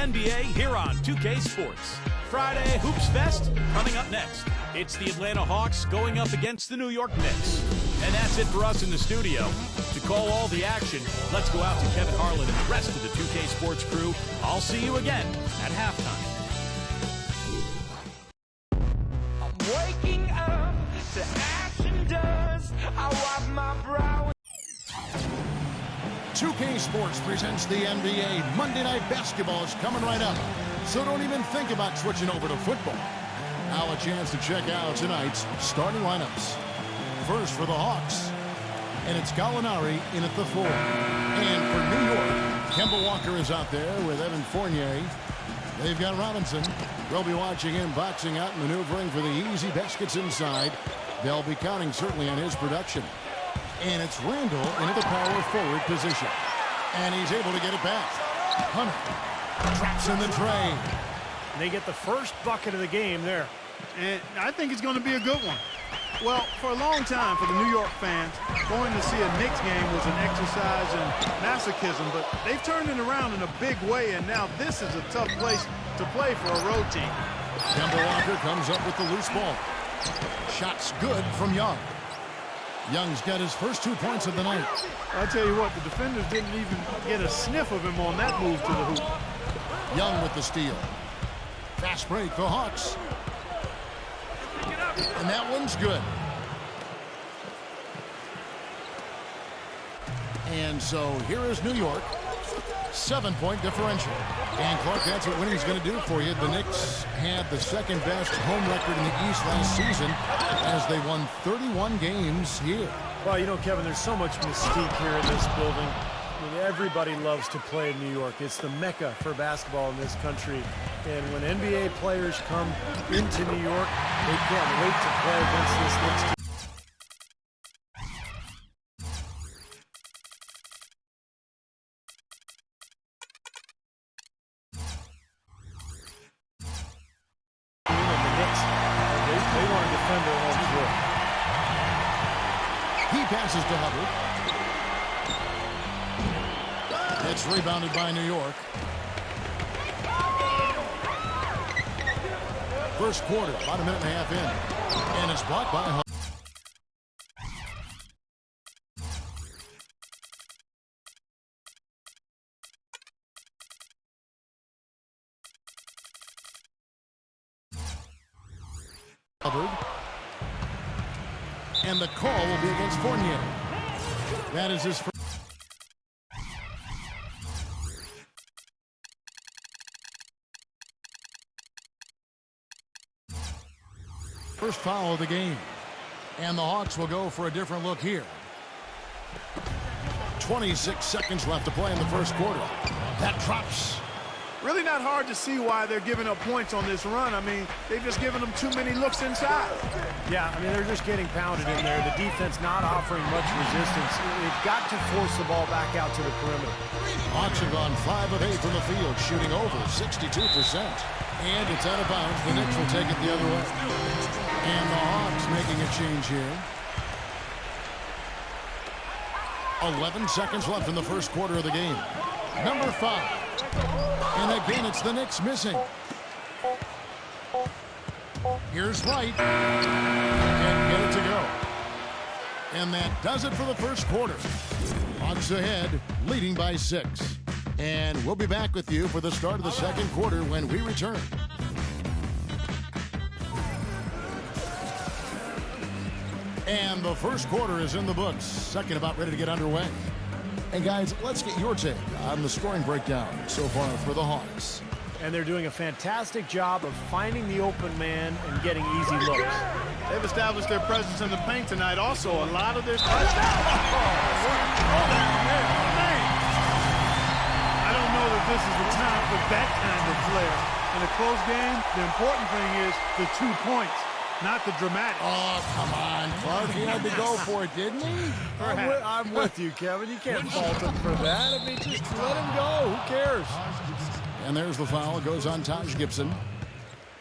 NBA here on 2K Sports. Friday Hoops Fest coming up next. It's the Atlanta Hawks going up against the New York Knicks. And that's it for us in the studio. To call all the action, let's go out to Kevin Harlan and the rest of the 2K Sports crew. I'll see you again at halftime. I'm waking up to action dust. I wipe my brow. 2K Sports presents the NBA. Monday Night Basketball is coming right up, so don't even think about switching over to football. Now a chance to check out tonight's starting lineups. First for the Hawks, and it's Gallinari in at the 4. And for New York, Kemba Walker is out there with Evan Fournier. They've got Robinson. We'll be watching him boxing out, maneuvering for the easy baskets inside. They'll be counting certainly on his production. And it's Randall into the power forward position. And he's able to get it back. Hunter traps in the tray. They get the first bucket of the game there. And I think it's going to be a good one. Well, for a long time for the New York fans, going to see a Knicks game was an exercise in masochism, but they've turned it around in a big way, and now this is a tough place to play for a road team. Kemba Walker comes up with the loose ball. Shot's good from Young. Young's got his first 2 points of the night. I'll tell you what, the defenders didn't even get a sniff of him on that move to the hoop. Young with the steal. Fast break for Hawks. And that one's good. And so here is New York. 7-point differential. And Clark, that's what winning's going to do for you. The Knicks had the second best home record in the East last season as they won 31 games here. Well, you know, Kevin, there's so much mystique here in this building. I mean, everybody loves to play in New York. It's the mecca for basketball in this country. And when NBA players come into New York, they can't wait to play against this Knicks team. They want to defend their home court. He passes to Hubbard. It's rebounded by New York. First quarter, about a minute and a half in. And it's blocked by Hubbard. And the call will be against Fournier. That is his first foul of the game. And the Hawks will go for a different look here. 26 seconds left to play in the first quarter. That drops. Really not hard to see why they're giving up points on this run. I mean, they've just given them too many looks inside. Yeah, I mean, they're just getting pounded in there. The defense not offering much resistance. They've got to force the ball back out to the perimeter. Hawks have gone 5 of 8 from the field, shooting over 62%. And it's out of bounds. The Knicks will take it the other way. And the Hawks making a change here. 11 seconds left in the first quarter of the game. Number 5. And again, it's the Knicks missing. Here's Wright. Can't get it to go. And that does it for the first quarter. Hawks ahead, leading by 6. And we'll be back with you for the start of the second quarter when we return. And the first quarter is in the books. Second about ready to get underway. And guys, let's get your take on the scoring breakdown so far for the Hawks. And they're doing a fantastic job of finding the open man and getting easy looks. They've established their presence in the paint tonight. Also, a lot of their... I don't know that this is the time for that kind of flair. In a close game, the important thing is the 2 points. Not the dramatic. Oh, come on, Clark. He had to go for it, didn't he? I'm with you, Kevin. You can't fault him for that. I mean, just let him go. Who cares? And there's the foul. It goes on Taj Gibson.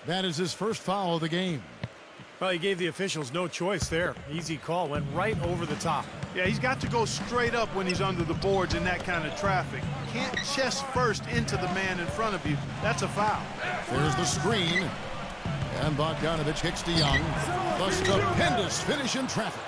That is his first foul of the game. Well, he gave the officials no choice there. Easy call. Went right over the top. Yeah, he's got to go straight up when he's under the boards in that kind of traffic. Can't chest first into the man in front of you. That's a foul. There's the screen. And Bogdanovich kicks to Young. The stupendous finish in traffic.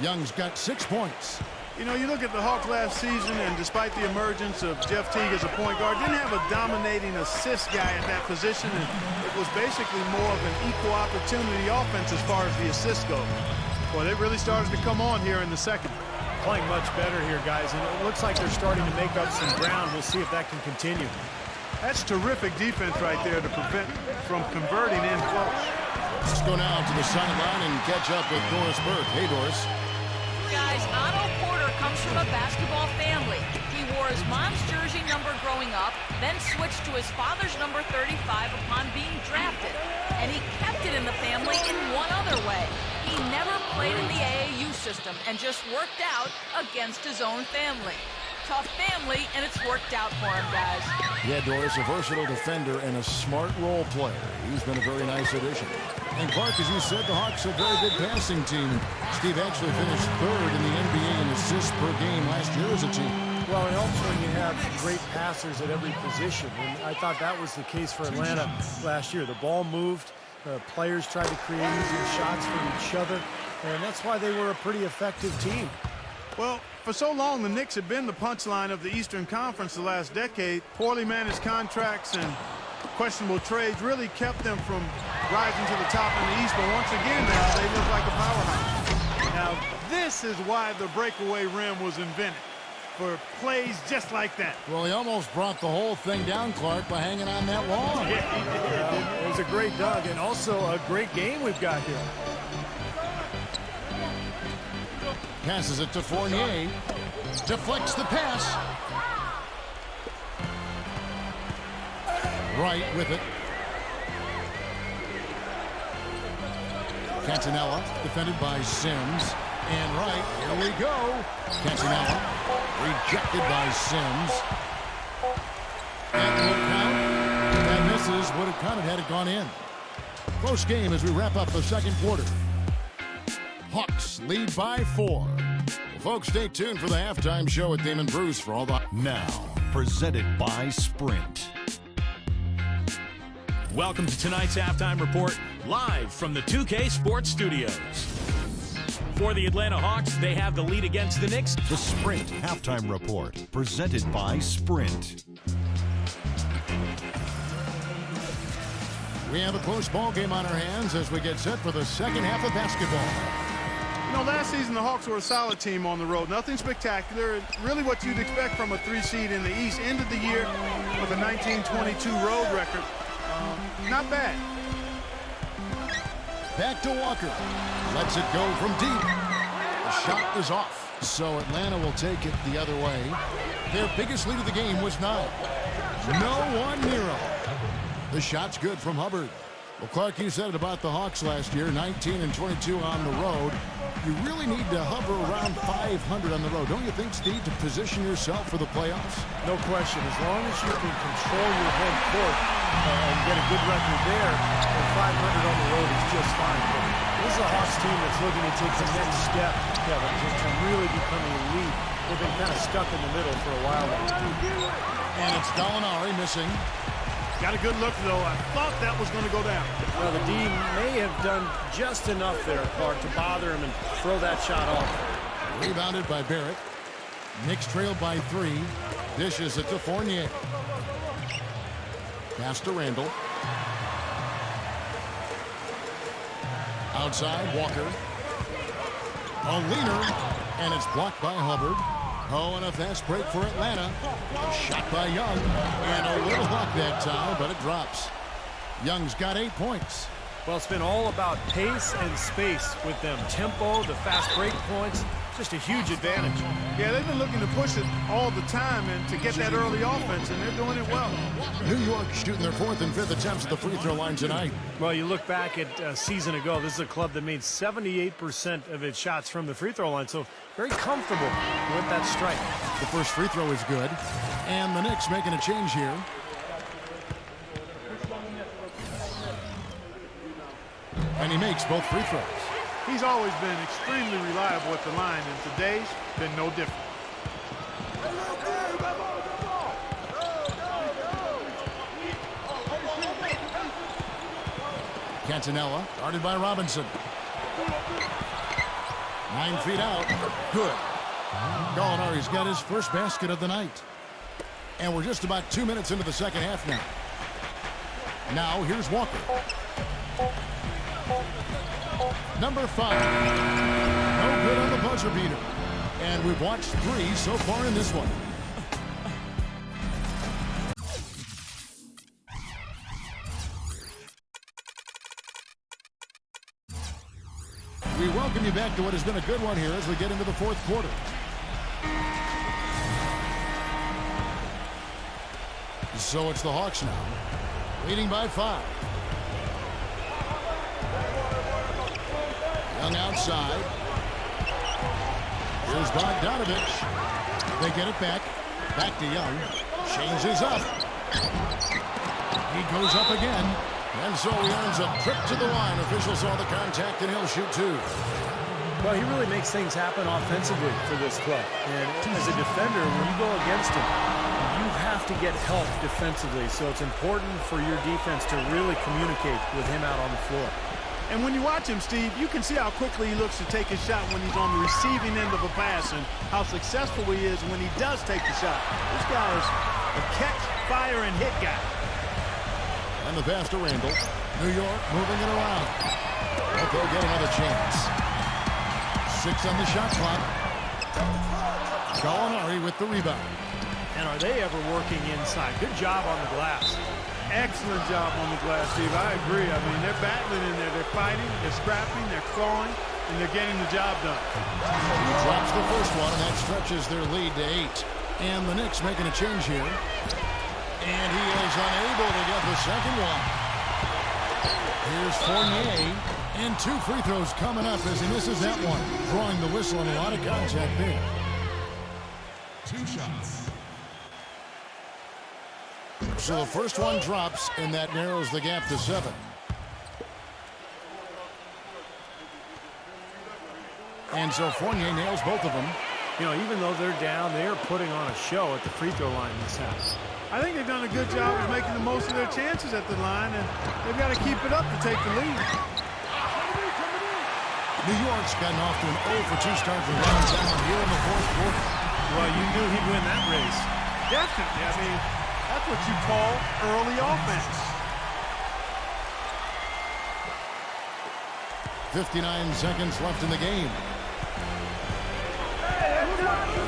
Young's got 6 points. You know, you look at the Hawks last season, and despite the emergence of Jeff Teague as a point guard, didn't have a dominating assist guy at that position, and it was basically more of an equal opportunity offense as far as the assists go. Well, it really started to come on here in the second. Playing much better here, guys, and it looks like they're starting to make up some ground. We'll see if that can continue. That's terrific defense right there to prevent from converting in close. Let's go now to the sideline and catch up with Doris Burke. Hey, Doris. Guys, Otto Porter comes from a basketball family. He wore his mom's jersey number growing up, then switched to his father's number 35 upon being drafted. And he kept it in the family in one other way. He never played in the AAU system and just worked out against his own family. Tough family, and it's worked out for him, guys. Yeah, Doris, a versatile defender and a smart role player. He's been a very nice addition. And Clark, as you said, the Hawks are a very good passing team. Steve actually finished third in the NBA in assists per game last year as a team. Well, it helps when you have great passers at every position, and I thought that was the case for Atlanta last year. The ball moved, players tried to create easier shots for each other, and that's why they were a pretty effective team. Well, for so long, the Knicks have been the punchline of the Eastern Conference the last decade. Poorly managed contracts and questionable trades really kept them from rising to the top in the East, but once again now they look like a powerhouse. Now this is why the breakaway rim was invented, for plays just like that. Well, he almost brought the whole thing down, Clark, by hanging on that long. It was a great dunk and also a great game we've got here. Passes it to Fournier. Deflects the pass. Wright with it. Catanella defended by Sims. And Wright, here we go. Catanella rejected by Sims. And will count. That misses. Would have counted had it gone in. Close game as we wrap up the second quarter. Hawks lead by 4. Well, folks, stay tuned for the halftime show with Damon Bruce for all the... Now, presented by Sprint. Welcome to tonight's halftime report, live from the 2K Sports Studios. For the Atlanta Hawks, they have the lead against the Knicks. The Sprint halftime report, presented by Sprint. We have a close ball game on our hands as we get set for the second half of basketball. You know, last season the Hawks were a solid team on the road. Nothing spectacular. Really what you'd expect from a 3 seed in the East. Ended the year with a 19-22 road record. Not bad. Back to Walker. Lets it go from deep. The shot is off. So Atlanta will take it the other way. Their biggest lead of the game was 9. No one near them. The shot's good from Hubbard. Well, Clark, you said it about the Hawks last year, 19 and 22 on the road. You really need to hover around 500 on the road. Don't you think, Steve, to position yourself for the playoffs? No question. As long as you can control your home court and get a good record there, 500 on the road is just fine. But this is a Hawks team that's looking to take the next step, Kevin, to really becoming elite. They've been kind of stuck in the middle for a while now. And it's Gallinari missing. Got a good look, though. I thought that was going to go down. Well, the D may have done just enough there, Clark, to bother him and throw that shot off. Rebounded by Barrett. Knicks trailed by 3. Dishes it to Fournier. Pass to Randall. Outside, Walker. A leaner, and it's blocked by Hubbard. Oh, and a fast break for Atlanta. A shot by Young, and a little block that time, but it drops. Young's got 8 points. Well, it's been all about pace and space with them. Tempo, the fast break points, just a huge advantage. Yeah, they've been looking to push it all the time and to get that early offense, and they're doing it well. New York shooting their 4th and 5th attempts at the free throw line tonight. Well, you look back at a season ago, this is a club that made 78% of its shots from the free throw line, so very comfortable with that strike. The first free throw is good, and the Knicks making a change here. And he makes both free throws. He's always been extremely reliable at the line, and today's been no different. Cantonella, guarded by Robinson. 9 feet out. Good. Gallinari's got his first basket of the night. And we're just about 2 minutes into the second half now. Now, here's Walker. Number 5. No good on the buzzer beater. And we've watched 3 so far in this one. We welcome you back to what has been a good one here as we get into the fourth quarter. So it's the Hawks now, leading by 5. Young outside. Here's Bogdanovich. They get it back. Back to Young. Changes up. He goes up again. And so he earns a trip to the line. Officials saw the contact, and he'll shoot 2. Well, he really makes things happen offensively for this club. And as a defender, when you go against him, you have to get help defensively. So it's important for your defense to really communicate with him out on the floor. And when you watch him, Steve, you can see how quickly he looks to take his shot when he's on the receiving end of a pass and how successful he is when he does take the shot. This guy is a catch, fire, and hit guy. And the pass to Randall. New York moving it around. But they'll get another chance. 6 on the shot clock. Gallinari with the rebound. And are they ever working inside? Good job on the glass. Excellent job on the glass, Steve. I agree. I mean, they're battling in there. They're fighting, they're scrapping, they're clawing, and they're getting the job done. He drops the first one, and that stretches their lead to 8. And the Knicks making a change here. And he is unable to get the second one. Here's Fournier. And 2 free throws coming up as he misses that one. Drawing the whistle and a lot of contact there. 2 shots. So the first one drops, and that narrows the gap to 7. And so Fournier nails both of them. You know, even though they're down, they are putting on a show at the free throw line this half. I think they've done a good job of making the most of their chances at the line, and they've got to keep it up to take the lead. New York's gotten off to an 0-for-2 start from downtown here in the fourth quarter. Well, you knew he'd win that race. Definitely. I mean, that's what you call early offense. 59 seconds left in the game.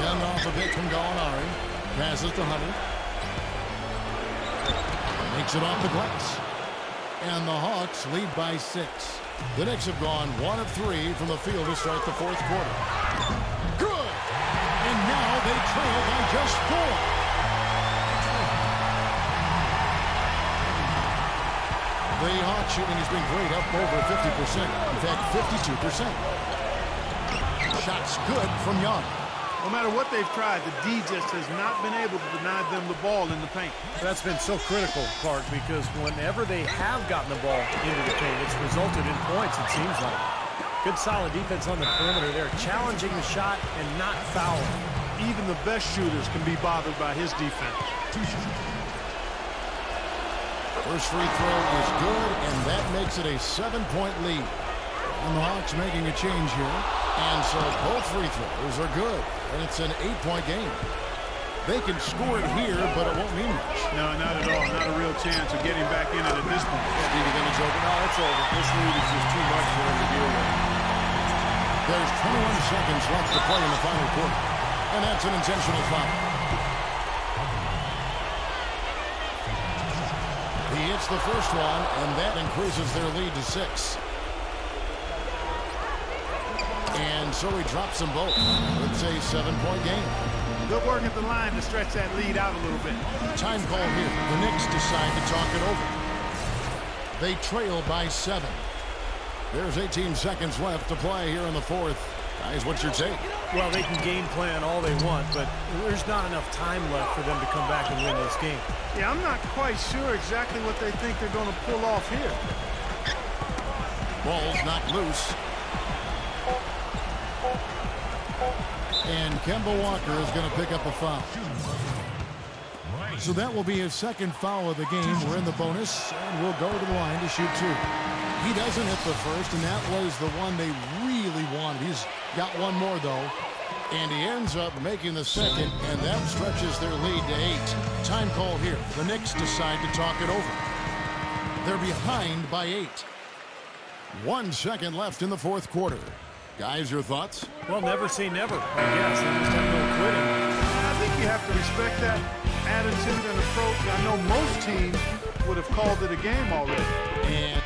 Young off a bit from Gallinari. Passes to Hunter. Makes it off the glass. And the Hawks lead by 6. The Knicks have gone 1 of 3 from the field to start the fourth quarter. Good! And now they trail by just 4. The Hawks shooting has been great, up over 50%. In fact, 52%. Shots good from Young. No matter what they've tried, the D just has not been able to deny them the ball in the paint. That's been so critical, Clark, because whenever they have gotten the ball into the paint, it's resulted in points, it seems like. Good solid defense on the perimeter there, challenging the shot and not fouling. Even the best shooters can be bothered by his defense. First free throw is good, and that makes it a 7-point lead. And the Hawks making a change here. And so both free throws are good, and it's an 8-point game. They can score it here, but it won't mean much. No, not at all. Not a real chance of getting back in it at this point. Steve, you think it's over? No, it's over. This lead is just too much for them to deal with. There's 21 seconds left to play in the final quarter, and that's an intentional foul. He hits the first one, and that increases their lead to 6. And so he drops them both. It's a 7-point game. Good work at the line to stretch that lead out a little bit. Time call here. The Knicks decide to talk it over. They trail by 7. There's 18 seconds left to play here in the fourth. Guys, what's your take? Well, they can game plan all they want, but there's not enough time left for them to come back and win this game. Yeah, I'm not quite sure exactly what they think they're going to pull off here. Ball's knocked loose. And Kemba Walker is going to pick up a foul. So that will be his second foul of the game. We're in the bonus, and we'll go to the line to shoot 2. He doesn't hit the first, and that was the one they really wanted. He's got one more, though. And he ends up making the second, and that stretches their lead to 8. Time call here. The Knicks decide to talk it over. They're behind by 8. 1 second left in the fourth quarter. Guys, your thoughts? Well, never say never, I guess. They just have no quitting. I think you have to respect that attitude and approach. I know most teams would have called it a game already. And